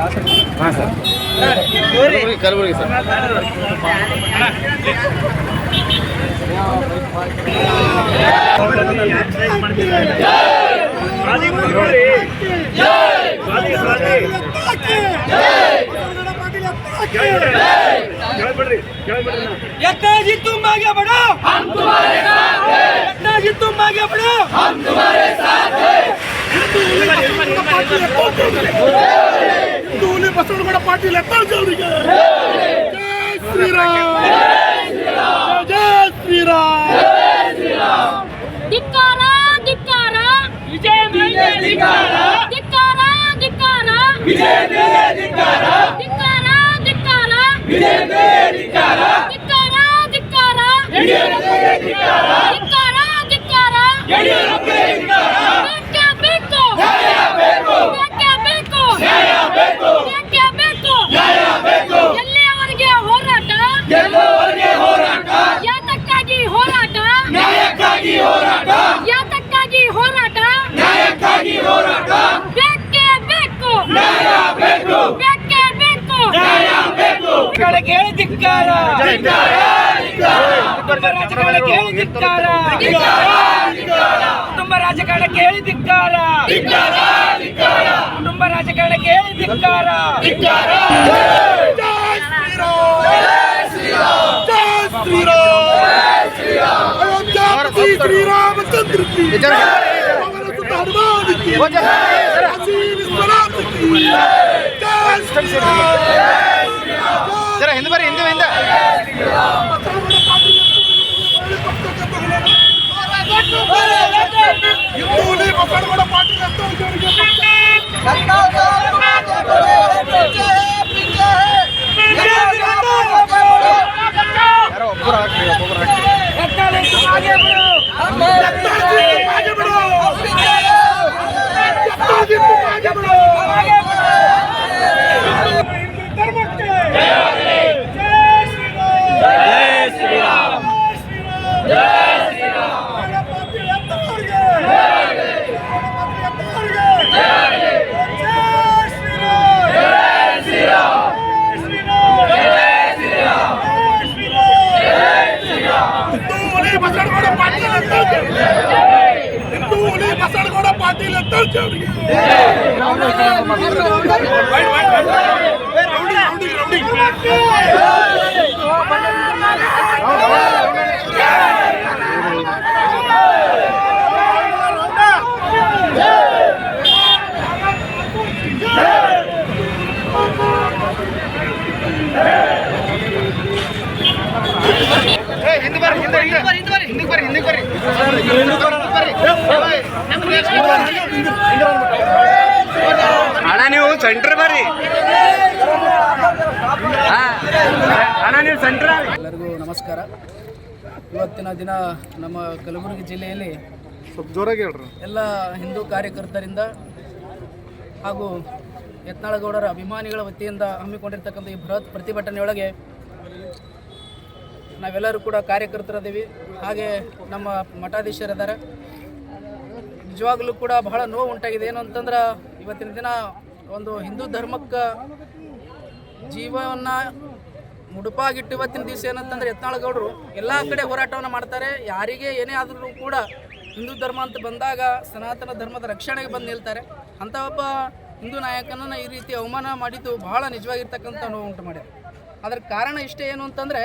ಹಾಂ sir Kalaburagi sir. यत्ता जी तुम आगे बढ़ो, हम तुम्हारे साथ हैं। यत्ता जी तुम आगे बढ़ो, हम तुम्हारे साथ हैं। हिंदू बसवनगौड़ पाटिल जय श्री राम, जय श्री राम, ಧಿಕ್ಕಾರ ಧಿಕ್ಕಾರ विजय मेरे धिक्कार, ಧಿಕ್ಕಾರ ಧಿಕ್ಕಾರ विजय मेरे धिक्कार, ಧಿಕ್ಕಾರ ಧಿಕ್ಕಾರ विजय मेरे धिक्कार, ಧಿಕ್ಕಾರ ಧಿಕ್ಕಾರ विजय मेरे धिक्कार, ಧಿಕ್ಕಾರ ಧಿಕ್ಕಾರ ಯಡಿಯೂರಪ್ಪಗೆ ಧಿಕ್ಕಾರ. ಬೇಕೇ ಬೇಕು, ನ್ಯಾಯ ಬೇಕು, ಬೇಕೇ ಬೇಕು, ನ್ಯಾಯ ಬೇಕು, ಬೇಕೇ ಬೇಕು. ನ್ಯಾಯ ಬೇಕು. ಎಲ್ಲಿಯವರೆಗೆ ಹೋರಾಟ, ಗೆಲ್ಲುವವರೆಗೆ ಹೋರಾಟ, ಯಾತಕ್ಕಾಗಿ ಹೋರಾಟ, ನ್ಯಾಯಕ್ಕಾಗಿ ಹೋರಾಟ, ಯಾತಕ್ಕಾಗಿ ಹೋರಾಟ, ನ್ಯಾಯಕ್ಕಾಗಿ ಹೋರಾಟ, ಬೇಕೇ ಬೇಕು, ನ್ಯಾಯ ಬೇಕು, ಬೇಕೇ ಬೇಕು. ನ್ಯಾಯ ಬೇಕು. ಗಳಿಗೆ ಧಿಕ್ಕಾರ, ಧಿಕ್ಕಾರ, ಧಿಕ್ಕಾರ. ಕುಟುಂಬ ರಾಜಕಾರಣಕ್ಕೆ ಧಿಕ್ಕಾರ, ಧಿಕ್ಕಾರ, ಧಿಕ್ಕಾರ. ಕುಟುಂಬ ರಾಜಕಾರಣಕ್ಕೆ ಧಿಕ್ಕಾರ, ಧಿಕ್ಕಾರ, ಧಿಕ್ಕಾರ. ಕುಟುಂಬ ರಾಜಕಾರಣಕ್ಕೆ ಧಿಕ್ಕಾರ, ಧಿಕ್ಕಾರ. ಜೈ ಶ್ರೀರಾಮ್, ಜೈ ಶ್ರೀರಾಮ್, ಜೈ ಶ್ರೀರಾಮ್, ಜೈ ಶ್ರೀರಾಮ್. ಅಯೋಧ್ಯಾಪತಿ ಶ್ರೀರಾಮಚಂದ್ರ ಕಿ ಜೈ. ಪವನ ಸುತ ಹನುಮಾನ್ ಕಿ ಜೈ. ಕಾಶಿ ವಿಶ್ವನಾಥ ಕಿ ಜೈ. ಜೈ ಶ್ರೀರಾಮ್, ಜೈ ಶ್ರೀರಾಮ್. ಜರ ಹಿಂದೆ ಬರ್ರಿ, ಹಿಂದೆ ಹಿಂದೆ. ಹಿಂದೂಲಿ ಬಸವನಗೌಡ ಪಾಟೀಲ್ ಅಂತ ಇವರಿಗೆ ಯಾರೋ ಒಬ್ಬರು ಹಾಕ್ರಿ, ಒಬ್ಬೊಬ್ರು ಹಾಕ್ರಿ. ಬಸವನಗೌಡ ಪಾಟೀಲ್ ಅಂತ ಅವರಿಗೆ ಹಿಂದೆ ಬರ್ರಿ, ಹಿಂದೆ ಹಿಂದೆ ಬರ್ರಿ, ಹಿಂದೆ ಬರ್ರಿ, ಹಿಂದೆ ಬರ್ರಿ. ಅಣ್ಣ ನೀವು ಸೆಂಟ್ರ್ ಬರ್ರಿ. ಅಣ್ಣ ನೀವು ಸೆಂಟ್ರ್. ಎಲ್ಲರಿಗೂ ನಮಸ್ಕಾರ. ಇವತ್ತಿನ ದಿನ ನಮ್ಮ ಕಲಬುರಗಿ ಜಿಲ್ಲೆಯಲ್ಲಿ ಸ್ವಲ್ಪ ಜೋರಾಗಿ ಹೇಳ್ರಿ. ಎಲ್ಲ ಹಿಂದೂ ಕಾರ್ಯಕರ್ತರಿಂದ ಹಾಗೂ ಯತ್ನಾಳಗೌಡರ ಅಭಿಮಾನಿಗಳ ವತಿಯಿಂದ ಹಮ್ಮಿಕೊಂಡಿರ್ತಕ್ಕಂಥ ಈ ಬೃಹತ್ ಪ್ರತಿಭಟನೆಯೊಳಗೆ ನಾವೆಲ್ಲರೂ ಕೂಡ ಕಾರ್ಯಕರ್ತರಿದ್ದೀವಿ. ಹಾಗೆ ನಮ್ಮ ಮಠಾಧೀಶರಿದ್ದಾರೆ. ನಿಜವಾಗಲೂ ಕೂಡ ಬಹಳ ನೋವು ಉಂಟಾಗಿದೆ. ಏನು ಅಂತಂದ್ರೆ ಇವತ್ತಿನ ದಿನ ಒಂದು ಹಿಂದೂ ಧರ್ಮಕ್ಕೆ ಜೀವವನ್ನು ಮುಡುಪಾಗಿಟ್ಟು ಇವತ್ತಿನ ದಿವಸ ಏನಂತಂದರೆ ಯತ್ನಾಳಗೌಡರು ಎಲ್ಲ ಕಡೆ ಹೋರಾಟವನ್ನು ಮಾಡ್ತಾರೆ. ಯಾರಿಗೆ ಏನೇ ಆದರೂ ಕೂಡ ಹಿಂದೂ ಧರ್ಮ ಅಂತ ಬಂದಾಗ ಸನಾತನ ಧರ್ಮದ ರಕ್ಷಣೆಗೆ ಬಂದು ನಿಲ್ತಾರೆ. ಅಂಥ ಒಬ್ಬ ಹಿಂದೂ ನಾಯಕನನ್ನು ಈ ರೀತಿ ಅವಮಾನ ಮಾಡಿದ್ದು ಬಹಳ ನಿಜವಾಗಿರ್ತಕ್ಕಂಥ ನೋವು ಉಂಟು ಮಾಡಿದೆ. ಅದರ ಕಾರಣ ಇಷ್ಟೇ ಏನು ಅಂತಂದರೆ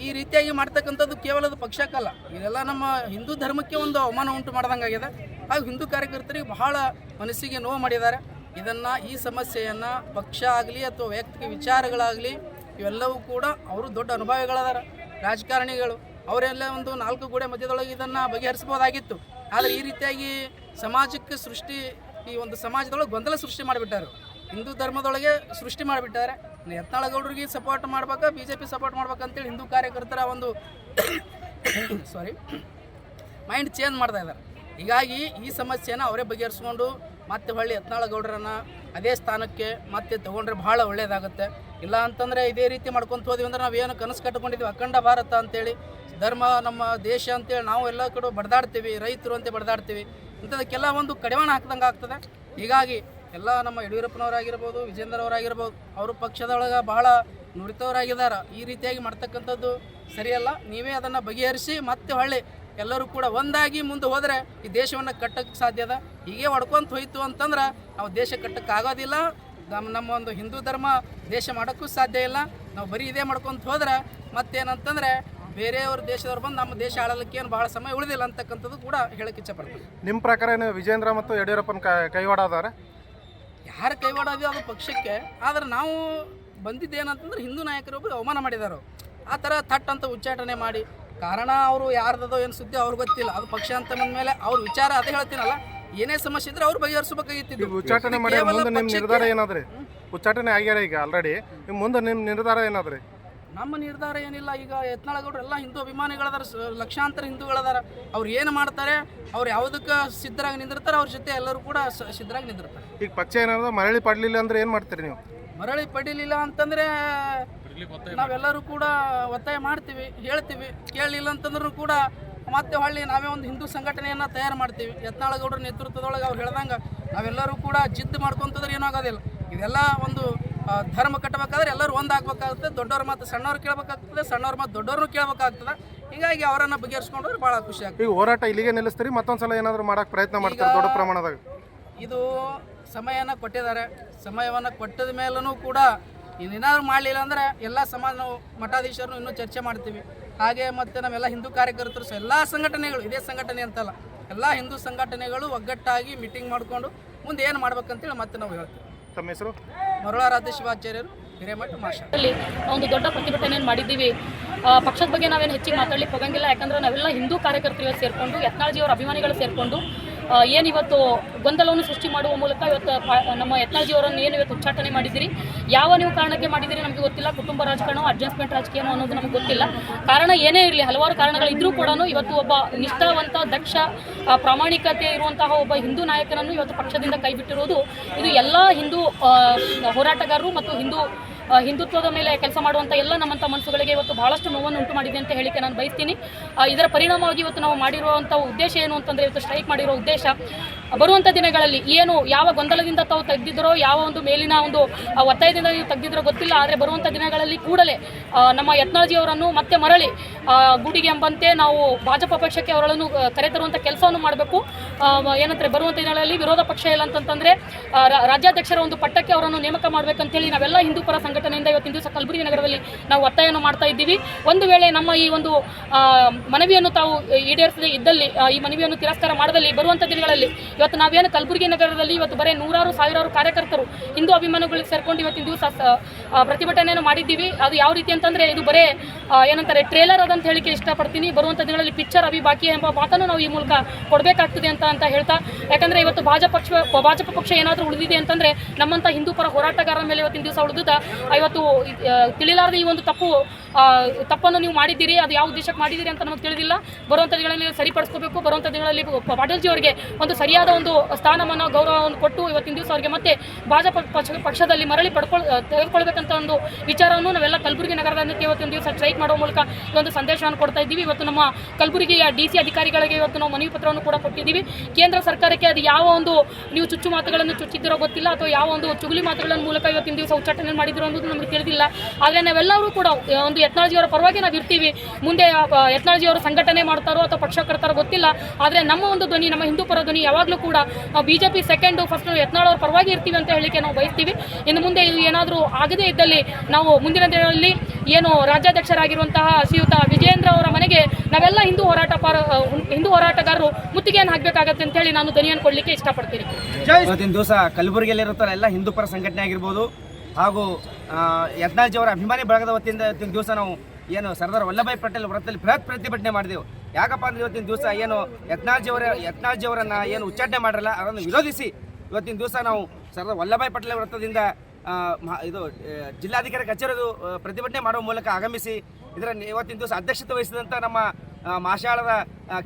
ಈ ರೀತಿಯಾಗಿ ಮಾಡ್ತಕ್ಕಂಥದ್ದು ಕೇವಲ ಅದು ಪಕ್ಷಕ್ಕಲ್ಲ, ಇದೆಲ್ಲ ನಮ್ಮ ಹಿಂದೂ ಧರ್ಮಕ್ಕೆ ಒಂದು ಅವಮಾನ ಉಂಟು ಮಾಡ್ದಂಗಾಗಿದೆ. ಹಾಗೂ ಹಿಂದೂ ಕಾರ್ಯಕರ್ತರಿಗೆ ಬಹಳ ಮನಸ್ಸಿಗೆ ನೋವು ಮಾಡಿದ್ದಾರೆ. ಇದನ್ನು ಈ ಸಮಸ್ಯೆಯನ್ನು ಪಕ್ಷ ಆಗಲಿ ಅಥವಾ ವೈಯಕ್ತಿಕ ವಿಚಾರಗಳಾಗಲಿ ಇವೆಲ್ಲವೂ ಕೂಡ ಅವರು ದೊಡ್ಡ ಅನುಭವಿಗಳದಾರ, ರಾಜಕಾರಣಿಗಳು. ಅವರೆಲ್ಲ ಒಂದು 4 ಗೋಡೆ ಮಧ್ಯದೊಳಗೆ ಇದನ್ನು ಬಗೆಹರಿಸ್ಬೋದಾಗಿತ್ತು. ಆದರೆ ಈ ರೀತಿಯಾಗಿ ಸಮಾಜಕ್ಕೆ ಈ ಒಂದು ಸಮಾಜದೊಳಗೆ ಗೊಂದಲ ಸೃಷ್ಟಿ ಮಾಡಿಬಿಟ್ಟಾರೆ. ಹಿಂದೂ ಧರ್ಮದೊಳಗೆ ಸೃಷ್ಟಿ ಮಾಡಿಬಿಟ್ಟಾರೆ. ಯತ್ನಾಳಗೌಡರಿಗೆ ಸಪೋರ್ಟ್ ಮಾಡ್ಬೇಕಾ BJP ಸಪೋರ್ಟ್ ಮಾಡ್ಬೇಕಂತೇಳಿ ಹಿಂದೂ ಕಾರ್ಯಕರ್ತರ ಒಂದು ಮೈಂಡ್ ಚೇಂಜ್ ಮಾಡ್ತಾ ಇದ್ದಾರೆ. ಹೀಗಾಗಿ ಈ ಸಮಸ್ಯೆನ ಅವರೇ ಬಗೆಹರಿಸ್ಕೊಂಡು ಮತ್ತೆ ಹೊಳ್ಳಿ ಯತ್ನಾಳಗೌಡರನ್ನು ಅದೇ ಸ್ಥಾನಕ್ಕೆ ಮತ್ತೆ ತೊಗೊಂಡ್ರೆ ಭಾಳ ಒಳ್ಳೆಯದಾಗುತ್ತೆ. ಇಲ್ಲ ಅಂತಂದರೆ ಇದೇ ರೀತಿ ಮಾಡ್ಕೊತ ಹೋದ್ವಿ ಅಂದ್ರೆ ನಾವೇನು ಕನಸು ಕಟ್ಕೊಂಡಿದ್ವಿ ಅಖಂಡ ಭಾರತ ಅಂತೇಳಿ, ಧರ್ಮ ನಮ್ಮ ದೇಶ ಅಂತೇಳಿ ನಾವು ಎಲ್ಲ ಕಡೆ ಬಡ್ದಾಡ್ತೀವಿ, ರೈತರು ಅಂತ ಬಡ್ದಾಡ್ತೀವಿ. ಇಂಥದಕ್ಕೆಲ್ಲ ಒಂದು ಕಡಿವಾಣ ಹಾಕ್ದಂಗೆ ಆಗ್ತದೆ. ಹೀಗಾಗಿ ಎಲ್ಲ ನಮ್ಮ ಯಡಿಯೂರಪ್ಪನವರಾಗಿರ್ಬೋದು, ವಿಜೇಂದ್ರ ಅವರಾಗಿರ್ಬೋದು, ಅವರು ಪಕ್ಷದೊಳಗೆ ಬಹಳ ನುರಿತವರಾಗಿದ್ದಾರೆ. ಈ ರೀತಿಯಾಗಿ ಮಾಡ್ತಕ್ಕಂಥದ್ದು ಸರಿಯಲ್ಲ. ನೀವೇ ಅದನ್ನು ಬಗೆಹರಿಸಿ ಮತ್ತೆ ಹೊಳ್ಳಿ ಎಲ್ಲರೂ ಕೂಡ ಒಂದಾಗಿ ಮುಂದೆ ಹೋದರೆ ಈ ದೇಶವನ್ನು ಕಟ್ಟಕ್ಕೆ ಸಾಧ್ಯದ. ಹೀಗೆ ಹೊಡ್ಕೊಂತ ಹೋಯ್ತು ಅಂತಂದ್ರೆ ನಾವು ದೇಶ ಕಟ್ಟಕ್ಕಾಗೋದಿಲ್ಲ. ನಮ್ಮ ಒಂದು ಹಿಂದೂ ಧರ್ಮ ದೇಶ ಮಾಡೋಕ್ಕೂ ಸಾಧ್ಯ ಇಲ್ಲ. ನಾವು ಬರೀ ಇದೇ ಮಾಡ್ಕೊಂತ ಹೋದ್ರೆ ಮತ್ತೇನಂತಂದರೆ ಬೇರೆಯವ್ರ ದೇಶದವ್ರು ಬಂದು ನಮ್ಮ ದೇಶ ಆಳಲಿಕ್ಕೆ ಏನು ಭಾಳ ಸಮಯ ಉಳಿದಿಲ್ಲ ಅಂತಕ್ಕಂಥದ್ದು ಕೂಡ ಹೇಳಕ್ಕೆ ಇಚ್ಛಪಡ್ತೀನಿ. ನಿಮ್ಮ ಪ್ರಕಾರ ಏನು ವಿಜೇಂದ್ರ ಮತ್ತು ಯಡಿಯೂರಪ್ಪನ ಕೈವಾಡ ಅದಾರೆ? ಯಾರು ಕೈವಾಡೋದು ಅದು ಪಕ್ಷಕ್ಕೆ. ಆದರೆ ನಾವು ಬಂದಿದ್ದೇನಂತಂದ್ರೆ ಹಿಂದೂ ನಾಯಕರೊಬ್ಬರು ಅವಮಾನ ಮಾಡಿದ್ದಾರೆ. ಆ ಥರ ಥಟ್ ಅಂತ ಉಚ್ಚಾಟನೆ ಮಾಡಿ ಕಾರಣ ಅವರು ಯಾರ್ದದೋ ಏನು ಸುದ್ದಿ ಅವ್ರಿಗೆ ಗೊತ್ತಿಲ್ಲ. ಅದು ಪಕ್ಷ ಅಂತ ಬಂದಮೇಲೆ ಅವ್ರ ವಿಚಾರ ಅದೇ ಹೇಳ್ತೀನಲ್ಲ, ಏನೇ ಸಮಸ್ಯೆ ಇದ್ರೆ ಅವ್ರು ಬಗೆಹರಿಸಬೇಕಾಗಿತ್ತು. ಉಚ್ಚಾಟನೆ ಮಾಡಿ ಮುಂದೆ ನಿಮ್ಮ ನಿರ್ಧಾರ ಏನಾದ್ರಿ? ಉಚ್ಚಾಟನೆ ಆಗ್ಯಾರ ಈಗ ಆಲ್ರೆಡಿ. ನಿಮ್ಮ ಮುಂದೆ ನಿಮ್ಮ ನಿರ್ಧಾರ ಏನಾದ್ರಿ? ನಮ್ಮ ನಿರ್ಧಾರ ಏನಿಲ್ಲ. ಈಗ ಯತ್ನಾಳಗೌಡರು ಎಲ್ಲ ಹಿಂದೂ ಅಭಿಮಾನಿಗಳದಾರ, ಲಕ್ಷಾಂತರ ಹಿಂದೂಗಳದಾರ. ಅವ್ರು ಏನು ಮಾಡ್ತಾರೆ, ಅವ್ರು ಯಾವುದಕ್ಕೆ ಸಿದ್ಧರಾಗಿ ನಿಂದಿರ್ತಾರೆ, ಅವ್ರ ಜೊತೆ ಎಲ್ಲರೂ ಕೂಡ ಸಿದ್ಧರಾಗಿ ನಿಂದಿರ್ತಾರೆ. ಈಗ ಪಕ್ಷ ಏನಾದ್ರು ಮರಳಿ ಪಡಲಿಲ್ಲ ಅಂದ್ರೆ ಏನು ಮಾಡ್ತೀರಿ ನೀವು? ಮರಳಿ ಪಡೀಲಿಲ್ಲ ಅಂತಂದರೆ ನಾವೆಲ್ಲರೂ ಕೂಡ ಒತ್ತಾಯ ಮಾಡ್ತೀವಿ, ಹೇಳ್ತೀವಿ. ಕೇಳಲಿಲ್ಲ ಅಂತಂದ್ರೂ ಕೂಡ ಮತ್ತೆ ಹೊಳ್ಳಿ ನಾವೇ ಒಂದು ಹಿಂದೂ ಸಂಘಟನೆಯನ್ನು ತಯಾರು ಮಾಡ್ತೀವಿ. ಯತ್ನಾಳಗೌಡರ ನೇತೃತ್ವದೊಳಗೆ ಅವ್ರು ಹೇಳ್ದಂಗೆ ನಾವೆಲ್ಲರೂ ಕೂಡ ಜಿದ್ದು ಮಾಡ್ಕೊಂತಂದ್ರೆ ಏನೂ ಆಗೋದಿಲ್ಲ. ಇದೆಲ್ಲ ಒಂದು ಧರ್ಮ ಕಟ್ಟಬೇಕಾದ್ರೆ ಎಲ್ಲರೂ ಒಂದಾಗಬೇಕಾಗ್ತದೆ. ದೊಡ್ಡವ್ರ ಮಾತು ಸಣ್ಣವ್ರು ಕೇಳಬೇಕಾಗ್ತದೆ, ಸಣ್ಣವ್ರ ಮಾತು ದೊಡ್ಡವ್ರನ್ನೂ ಕೇಳಬೇಕಾಗ್ತದೆ. ಹೀಗಾಗಿ ಅವರನ್ನು ಬಗೆಹರಿಸ್ಕೊಂಡ್ರೆ ಭಾಳ ಖುಷಿ ಆಗ್ತದೆ. ಈಗ ಹೋರಾಟ ಇಲ್ಲಿಗೆ ನಿಲ್ಲಿಸ್ತೀರಿ? ಮತ್ತೊಂದ್ಸಲ ಏನಾದರೂ ಮಾಡೋಕ್ಕೆ ಪ್ರಯತ್ನ ಮಾಡ್ತಾರೆ ದೊಡ್ಡ ಪ್ರಮಾಣದಾಗ? ಇದು ಸಮಯನ ಕೊಟ್ಟಿದ್ದಾರೆ. ಸಮಯವನ್ನು ಕೊಟ್ಟದ ಮೇಲೂ ಕೂಡ ಇನ್ನೇನಾದ್ರು ಮಾಡಲಿಲ್ಲ ಅಂದರೆ ಎಲ್ಲ ಸಮಾಜ ನಾವು ಮಠಾಧೀಶರನ್ನು ಇನ್ನೂ ಚರ್ಚೆ ಮಾಡ್ತೀವಿ. ಹಾಗೆ ಮತ್ತು ನಾವೆಲ್ಲ ಹಿಂದೂ ಕಾರ್ಯಕರ್ತರು ಎಲ್ಲ ಸಂಘಟನೆಗಳು, ಇದೇ ಸಂಘಟನೆ ಅಂತಲ್ಲ, ಎಲ್ಲ ಹಿಂದೂ ಸಂಘಟನೆಗಳು ಒಗ್ಗಟ್ಟಾಗಿ ಮೀಟಿಂಗ್ ಮಾಡಿಕೊಂಡು ಮುಂದೆ ಏನು ಮಾಡ್ಬೇಕಂತೇಳಿ ಮತ್ತೆ ನಾವು ಹೇಳ್ತೀವಿ. ತಮ್ಮ ಹೆಸರು? ಮರುಳಾರಾಧ್ಯ ಶಿವಾಚಾರ್ಯರು, ಹಿರೇಮಠ ಮಾಷ. ಒಂದು ದೊಡ್ಡ ಪ್ರತಿಭಟನೆಯನ್ನು ಮಾಡಿದ್ದೀವಿ. ಪಕ್ಷದ ಬಗ್ಗೆ ನಾವೇನು ಹೆಚ್ಚಿಗೆ ಮಾತಾಡ್ಲಿಕ್ಕೆ ಹೋಗಂಗಿಲ್ಲ. ಯಾಕಂದರೆ ನಾವೆಲ್ಲ ಹಿಂದೂ ಕಾರ್ಯಕರ್ತರು ಸೇರಿಕೊಂಡು, ಯತ್ನಾಳ್ಜಿಯವರ ಅಭಿಮಾನಿಗಳು ಸೇರಿಕೊಂಡು ಏನಿವತ್ತು ಗೊಂದಲವನ್ನು ಸೃಷ್ಟಿ ಮಾಡುವ ಮೂಲಕ ಇವತ್ತು ನಮ್ಮ ಯತ್ನಾಳ್ಜಿಯವರನ್ನು ಏನು ಇವತ್ತು ಉಚ್ಚಾಟನೆ ಮಾಡಿದ್ದೀರಿ, ಯಾವ ನೀವು ಕಾರಣಕ್ಕೆ ಮಾಡಿದ್ದೀರಿ ನಮಗೆ ಗೊತ್ತಿಲ್ಲ. ಕುಟುಂಬ ರಾಜಕಾರಣ, ಅಡ್ಜಸ್ಟ್ಮೆಂಟ್ ರಾಜಕೀಯ ಅನ್ನೋದು ನಮಗೆ ಗೊತ್ತಿಲ್ಲ. ಕಾರಣ ಏನೇ ಇರಲಿ, ಹಲವಾರು ಕಾರಣಗಳಿದ್ರೂ ಕೂಡ ಇವತ್ತು ಒಬ್ಬ ನಿಷ್ಠಾವಂತ, ದಕ್ಷ, ಪ್ರಾಮಾಣಿಕತೆ ಇರುವಂತಹ ಒಬ್ಬ ಹಿಂದೂ ನಾಯಕನನ್ನು ಇವತ್ತು ಪಕ್ಷದಿಂದ ಕೈಬಿಟ್ಟಿರುವುದು ಇದು ಎಲ್ಲ ಹಿಂದೂ ಹೋರಾಟಗಾರರು ಮತ್ತು ಹಿಂದುತ್ವದ ಮೇಲೆ ಕೆಲಸ ಮಾಡುವಂಥ ಎಲ್ಲ ನಮ್ಮಂಥ ಮನಸ್ಸುಗಳಿಗೆ ಇವತ್ತು ಬಹಳಷ್ಟು ನೋವನ್ನು ಉಂಟು ಮಾಡಿದೆ ಅಂತ ಹೇಳಿಕೆ ನಾನು ಬಯಸ್ತೀನಿ. ಇದರ ಪರಿಣಾಮವಾಗಿ ಇವತ್ತು ನಾವು ಮಾಡಿರುವಂಥ ಉದ್ದೇಶ ಏನು ಅಂತಂದರೆ, ಇವತ್ತು ಸ್ಟ್ರೈಕ್ ಮಾಡಿರೋ ಉದ್ದೇಶ ಬರುವಂಥ ದಿನಗಳಲ್ಲಿ ಏನು ಯಾವ ಗೊಂದಲದಿಂದ ತಾವು ತೆಗೆದಿದ್ದರೋ, ಯಾವ ಒಂದು ಮೇಲಿನ ಒಂದು ಒತ್ತಾಯದಿಂದ ನೀವು ತೆಗೆದಿದ್ದರೋ ಗೊತ್ತಿಲ್ಲ. ಆದರೆ ಬರುವಂಥ ದಿನಗಳಲ್ಲಿ ಕೂಡಲೇ ನಮ್ಮ ಯತ್ನಾಳ್ಜಿಯವರನ್ನು ಮತ್ತೆ ಮರಳಿ ಗೂಡಿಗೆ ಎಂಬಂತೆ ನಾವು ಭಾಜಪ ಪಕ್ಷಕ್ಕೆ ಅವರನ್ನು ಕರೆತರುವಂಥ ಕೆಲಸವನ್ನು ಮಾಡಬೇಕು. ಏನಂದರೆ ಬರುವಂಥ ದಿನಗಳಲ್ಲಿ ವಿರೋಧ ಪಕ್ಷ ಇಲ್ಲ ಅಂತಂತಂದರೆ ರಾಜ್ಯಾಧ್ಯಕ್ಷರ ಒಂದು ಪಟ್ಟಕ್ಕೆ ಅವರನ್ನು ನೇಮಕ ಮಾಡಬೇಕಂತೇಳಿ ನಾವೆಲ್ಲ ಹಿಂದೂ ಪರ ಸಂಘಟನೆಯಿಂದ ಇವತ್ತಿನ ದಿವಸ ಕಲಬುರಗಿ ನಗರದಲ್ಲಿ ನಾವು ಒತ್ತಾಯವನ್ನು ಮಾಡ್ತಾ ಇದ್ದೀವಿ. ಒಂದು ವೇಳೆ ನಮ್ಮ ಈ ಒಂದು ಮನವಿಯನ್ನು ತಾವು ಈಡೇರಿಸದೇ ಇದ್ದಲ್ಲಿ, ಈ ಮನವಿಯನ್ನು ತಿರಸ್ಕಾರ ಮಾಡದಲ್ಲಿ ಬರುವಂಥ ದಿನಗಳಲ್ಲಿ ಇವತ್ತು ನಾವೇನು ಕಲಬುರಗಿ ನಗರದಲ್ಲಿ ಇವತ್ತು ಬರೀ ನೂರಾರು ಸಾವಿರಾರು ಕಾರ್ಯಕರ್ತರು ಹಿಂದೂ ಅಭಿಮಾನಿಗಳಿಗೆ ಸೇರ್ಕೊಂಡು ಇವತ್ತಿನ ದಿವಸ ಪ್ರತಿಭಟನೆಯನ್ನು ಮಾಡಿದ್ದೀವಿ. ಅದು ಯಾವ ರೀತಿ ಅಂತಂದರೆ ಇದು ಬರೇ ಏನಂತಾರೆ ಟ್ರೇಲರ್ ಅದಂತ ಹೇಳಿಕೆ ಇಷ್ಟಪಡ್ತೀನಿ. ಬರುವಂಥ ದಿನಗಳಲ್ಲಿ ಪಿಕ್ಚರ್ ಅಭಿ ಬಾಕಿ ಎಂಬ ಮಾತನ್ನು ನಾವು ಈ ಮೂಲಕ ಕೊಡಬೇಕಾಗ್ತದೆ ಅಂತ ಹೇಳ್ತಾ, ಯಾಕಂದರೆ ಇವತ್ತು ಭಾಜಪ ಪಕ್ಷ ಏನಾದರೂ ಉಳಿದಿದೆ ಅಂತಂದರೆ ನಮ್ಮಂಥ ಹಿಂದೂ ಪರ ಹೋರಾಟಗಾರರ ಮೇಲೆ ಇವತ್ತಿನ ದಿವಸ ಉಳಿದ ಇವತ್ತು ತಿಳಿಲಾರದೆ ಈ ಒಂದು ತಪ್ಪನ್ನು ನೀವು ಮಾಡಿದ್ದೀರಿ. ಅದು ಯಾವ ಉದ್ದೇಶಕ್ಕೆ ಮಾಡಿದ್ದೀರಿ ಅಂತ ನಮಗೆ ತಿಳಿದಿಲ್ಲ. ಬರುವಂಥ ದಿನಗಳಲ್ಲಿ ಸರಿಪಡಿಸ್ಕೋಬೇಕು. ಬರುವಂಥ ದಿನಗಳಲ್ಲಿ ಪಾಟೀಲ್ಜಿ ಅವರಿಗೆ ಒಂದು ಸರಿಯಾದ ಒಂದು ಸ್ಥಾನಮಾನ, ಗೌರವವನ್ನು ಕೊಟ್ಟು ಇವತ್ತಿನ ದಿವಸ ಅವರಿಗೆ ಮತ್ತೆ ಭಾಜಪ ಪಕ್ಷದಲ್ಲಿ ಮರಳಿ ತೆಗೆದುಕೊಳ್ಬೇಕಂತ ಒಂದು ವಿಚಾರವನ್ನು ನಾವೆಲ್ಲ ಕಲಬುರಗಿ ನಗರದಲ್ಲಿ ಇವತ್ತಿನ ದಿವಸ ಸ್ಟ್ರೈಕ್ ಮಾಡುವ ಮೂಲಕ ಈ ಒಂದು ಸಂದೇಶವನ್ನು ಕೊಡ್ತಾ ಇದ್ದೀವಿ. ಇವತ್ತು ನಮ್ಮ ಕಲಬುರಗಿಯ DC ಅಧಿಕಾರಿಗಳಿಗೆ ಇವತ್ತು ನಾವು ಮನವಿ ಪತ್ರವನ್ನು ಕೂಡ ಕೊಟ್ಟಿದ್ದೀವಿ. ಕೇಂದ್ರ ಸರ್ಕಾರಕ್ಕೆ ಅದು ಯಾವ ಒಂದು ನೀವು ಚುಚ್ಚು ಮಾತುಗಳನ್ನು ಚುಚ್ಚಿದ್ದಿರೋ ಗೊತ್ತಿಲ್ಲ, ಅಥವಾ ಯಾವ ಒಂದು ಚುಗುಲಿ ಮಾತುಗಳ ಮೂಲಕ ಇವತ್ತಿನ ದಿವಸ ಉಚ್ಚಾಟನೆ ಮಾಡಿದ್ರು ಅನ್ನೋದು ನಮಗೆ ತಿಳಿದಿಲ್ಲ. ಆದರೆ ನಾವೆಲ್ಲರೂ ಕೂಡ ಒಂದು ಯತ್ನಾಳ್ಜಿಯವರ ಪರವಾಗಿ ನಾವು ಇರ್ತೀವಿ. ಮುಂದೆ ಯತ್ನಾಳ್ಜಿಯವರು ಸಂಘಟನೆ ಮಾಡ್ತಾರೋ ಅಥವಾ ಪಕ್ಷ ಕಟ್ತಾರೋ ಗೊತ್ತಿಲ್ಲ. ಆದರೆ ನಮ್ಮ ಒಂದು ಧ್ವನಿ, ನಮ್ಮ ಹಿಂದೂ ಪರ ಧ್ವನಿ ಯಾವಾಗಲೂ ಕೂಡ BJP ಸೆಕೆಂಡು, ಫಸ್ಟ್ ಯತ್ನಾಳ್ ಅವ್ರ ಪರವಾಗಿ ಇರ್ತೀವಿ ಅಂತ ಹೇಳಿಕೆ ನಾವು ಬಯಸ್ತೀವಿ. ಇನ್ನು ಮುಂದೆ ಇದು ಏನಾದರೂ ಆಗದೇ ಇದ್ದಲ್ಲಿ ನಾವು ಮುಂದಿನ ದಿನಗಳಲ್ಲಿ ಏನು ರಾಜ್ಯಾಧ್ಯಕ್ಷರಾಗಿರುವಂತಹ ಶ್ರೀಯುತ ವಿಜೇಂದ್ರ ಅವರ ಮನೆಗೆ ನಾವೆಲ್ಲ ಹಿಂದೂ ಹೋರಾಟಗಾರರು ಮುತ್ತಿಗೆಯನ್ನು ಹಾಕಬೇಕಾಗತ್ತೆ ಅಂತೇಳಿ ನಾನು ಧ್ವನಿಯನ್ನು ಕೊಡಲಿಕ್ಕೆ ಇಷ್ಟಪಡ್ತೀನಿ. ಇವತ್ತಿನ ದಿವಸ ಕಲಬುರಗಿಯಲ್ಲಿರುತ್ತಲ್ಲ ಎಲ್ಲ ಹಿಂದೂ ಪರ ಸಂಘಟನೆ ಆಗಿರ್ಬೋದು ಹಾಗೂ ಯತ್ನಾಳ್ಜಿಯವರ ಅಭಿಮಾನಿ ಬಳಗದ ವತಿಯಿಂದ ಇವತ್ತಿನ ದಿವಸ ನಾವು ಏನು ಸರ್ದಾರ್ ವಲ್ಲಭಾಯ್ ಪಟೇಲ್ ವೃತ್ತದಲ್ಲಿ ಬೃಹತ್ ಪ್ರತಿಭಟನೆ ಮಾಡಿದೆವು. ಯಾಕಪ್ಪ ಅಂದರೆ ಇವತ್ತಿನ ದಿವಸ ಏನು ಯತ್ನಾಳ್ಜಿಯವರನ್ನು ಏನು ಉಚ್ಚಾಟನೆ ಮಾಡಿರಲ್ಲ ಅದನ್ನು ವಿರೋಧಿಸಿ ಇವತ್ತಿನ ದಿವಸ ನಾವು ಸರ್ದಾರ್ ವಲ್ಲಭಾಯ್ ಪಟೇಲ್ ವೃತ್ತದಿಂದ ಇದು ಜಿಲ್ಲಾಧಿಕಾರಿ ಕಚೇರಿದು ಪ್ರತಿಭಟನೆ ಮಾಡುವ ಮೂಲಕ ಆಗಮಿಸಿ ಇದರ ಇವತ್ತಿನ ದಿವಸ ಅಧ್ಯಕ್ಷತೆ ವಹಿಸಿದಂಥ ನಮ್ಮ ಮಾಷಾಳದ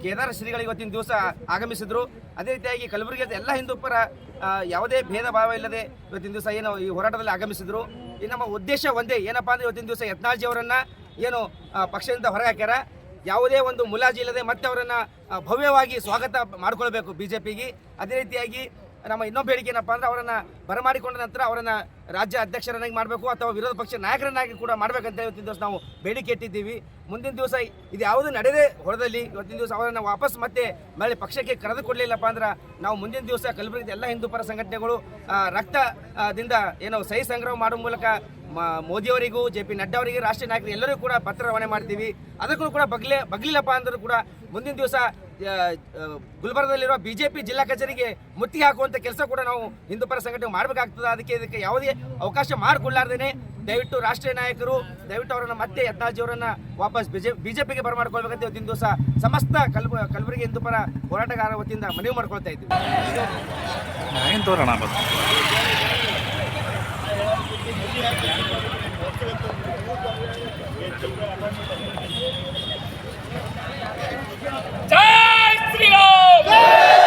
ಕೇದಾರ ಶ್ರೀಗಳು ಇವತ್ತಿನ ದಿವಸ ಆಗಮಿಸಿದರು. ಅದೇ ರೀತಿಯಾಗಿ ಕಲಬುರಗಿಯ ಎಲ್ಲ ಹಿಂದೂ ಪರ ಯಾವುದೇ ಭೇದ ಭಾವ ಇಲ್ಲದೆ ಇವತ್ತಿನ ದಿವಸ ಏನು ಈ ಹೋರಾಟದಲ್ಲಿ ಆಗಮಿಸಿದರು. ಈ ನಮ್ಮ ಉದ್ದೇಶ ಒಂದೇ, ಏನಪ್ಪ ಅಂದರೆ ಇವತ್ತಿನ ದಿವಸ ಯತ್ನಾಳ್ಜಿಯವರನ್ನು ಏನು ಪಕ್ಷದಿಂದ ಹೊರಗೆ ಹಾಕ್ಯಾರ, ಯಾವುದೇ ಒಂದು ಮುಲಾಜಿ ಇಲ್ಲದೆ ಮತ್ತೆ ಅವರನ್ನು ಭವ್ಯವಾಗಿ ಸ್ವಾಗತ ಮಾಡಿಕೊಳ್ಬೇಕು BJPಗೆ. ಅದೇ ರೀತಿಯಾಗಿ ನಮ್ಮ ಇನ್ನೊಂದು ಬೇಡಿಕೆ ಏನಪ್ಪ ಅಂದ್ರೆ ಅವರನ್ನು ಬರಮಾಡಿಕೊಂಡ ನಂತರ ಅವರನ್ನು ರಾಜ್ಯ ಅಧ್ಯಕ್ಷರನ್ನಾಗಿ ಮಾಡಬೇಕು ಅಥವಾ ವಿರೋಧ ಪಕ್ಷ ನಾಯಕರನ್ನಾಗಿ ಕೂಡ ಮಾಡಬೇಕಂತ ಇವತ್ತಿನ ದಿವಸ ನಾವು ಬೇಡಿಕೆ ಇಟ್ಟಿದ್ದೀವಿ. ಮುಂದಿನ ದಿವಸ ಇದು ಯಾವುದೂ ನಡೆದೇ ಹೊರದಲ್ಲಿ ಇವತ್ತಿನ ದಿವಸ ಅವರನ್ನು ವಾಪಸ್ ಮತ್ತೆ ಮಳೆ ಪಕ್ಷಕ್ಕೆ ಕರೆದುಕೊಡ್ಲಿಲ್ಲಪ್ಪ ಅಂದ್ರೆ ನಾವು ಮುಂದಿನ ದಿವಸ ಕಲಬುರಗಿ ಎಲ್ಲ ಹಿಂದೂಪರ ಸಂಘಟನೆಗಳು ರಕ್ತದಿಂದ ಏನೋ ಸಹಿ ಸಂಗ್ರಹ ಮಾಡುವ ಮೂಲಕ ಮೋದಿಯವರಿಗೂ JP ನಡ್ಡಾ ಅವರಿಗೆ ರಾಷ್ಟ್ರೀಯ ನಾಯಕರು ಎಲ್ಲರಿಗೂ ಕೂಡ ಪತ್ರ ರವಾನೆ ಮಾಡ್ತೀವಿ. ಅದಕ್ಕೂ ಕೂಡ ಬಗ್ಲಿಲ್ಲಪ್ಪ ಅಂದರೂ ಕೂಡ ಮುಂದಿನ ದಿವಸ ಗುಲ್ಬರ್ಗದಲ್ಲಿರುವ BJP ಜಿಲ್ಲಾ ಕಚೇರಿಗೆ ಮುತ್ತಿಗೆ ಹಾಕುವಂಥ ಕೆಲಸ ಕೂಡ ನಾವು ಹಿಂದೂಪರ ಸಂಘಟನೆ ಮಾಡಬೇಕಾಗ್ತದೆ. ಇದಕ್ಕೆ ಯಾವುದೇ ಅವಕಾಶ ಮಾಡಿಕೊಳ್ಳಾರ್ದೇನೆ ದಯವಿಟ್ಟು ರಾಷ್ಟ್ರೀಯ ನಾಯಕರು ದಯವಿಟ್ಟು ಅವರನ್ನು ಮತ್ತೆ ಯತ್ನಾಳ್ಜಿ ಅವರನ್ನು ವಾಪಸ್ BJPಗೆ ಬರಮಾಡ್ಕೊಳ್ಬೇಕಂತ ಇವತ್ತಿನ ದಿವಸ ಸಮಸ್ತ ಕಲಬುರಗಿ ಹಿಂದೂಪರ ಹೋರಾಟಗಾರರ ವತಿಯಿಂದ ಮನವಿ ಮಾಡ್ಕೊಳ್ತಾ ಇದ್ದೀವಿ. ಜೈ ಶ್ರೀರಾಮ್.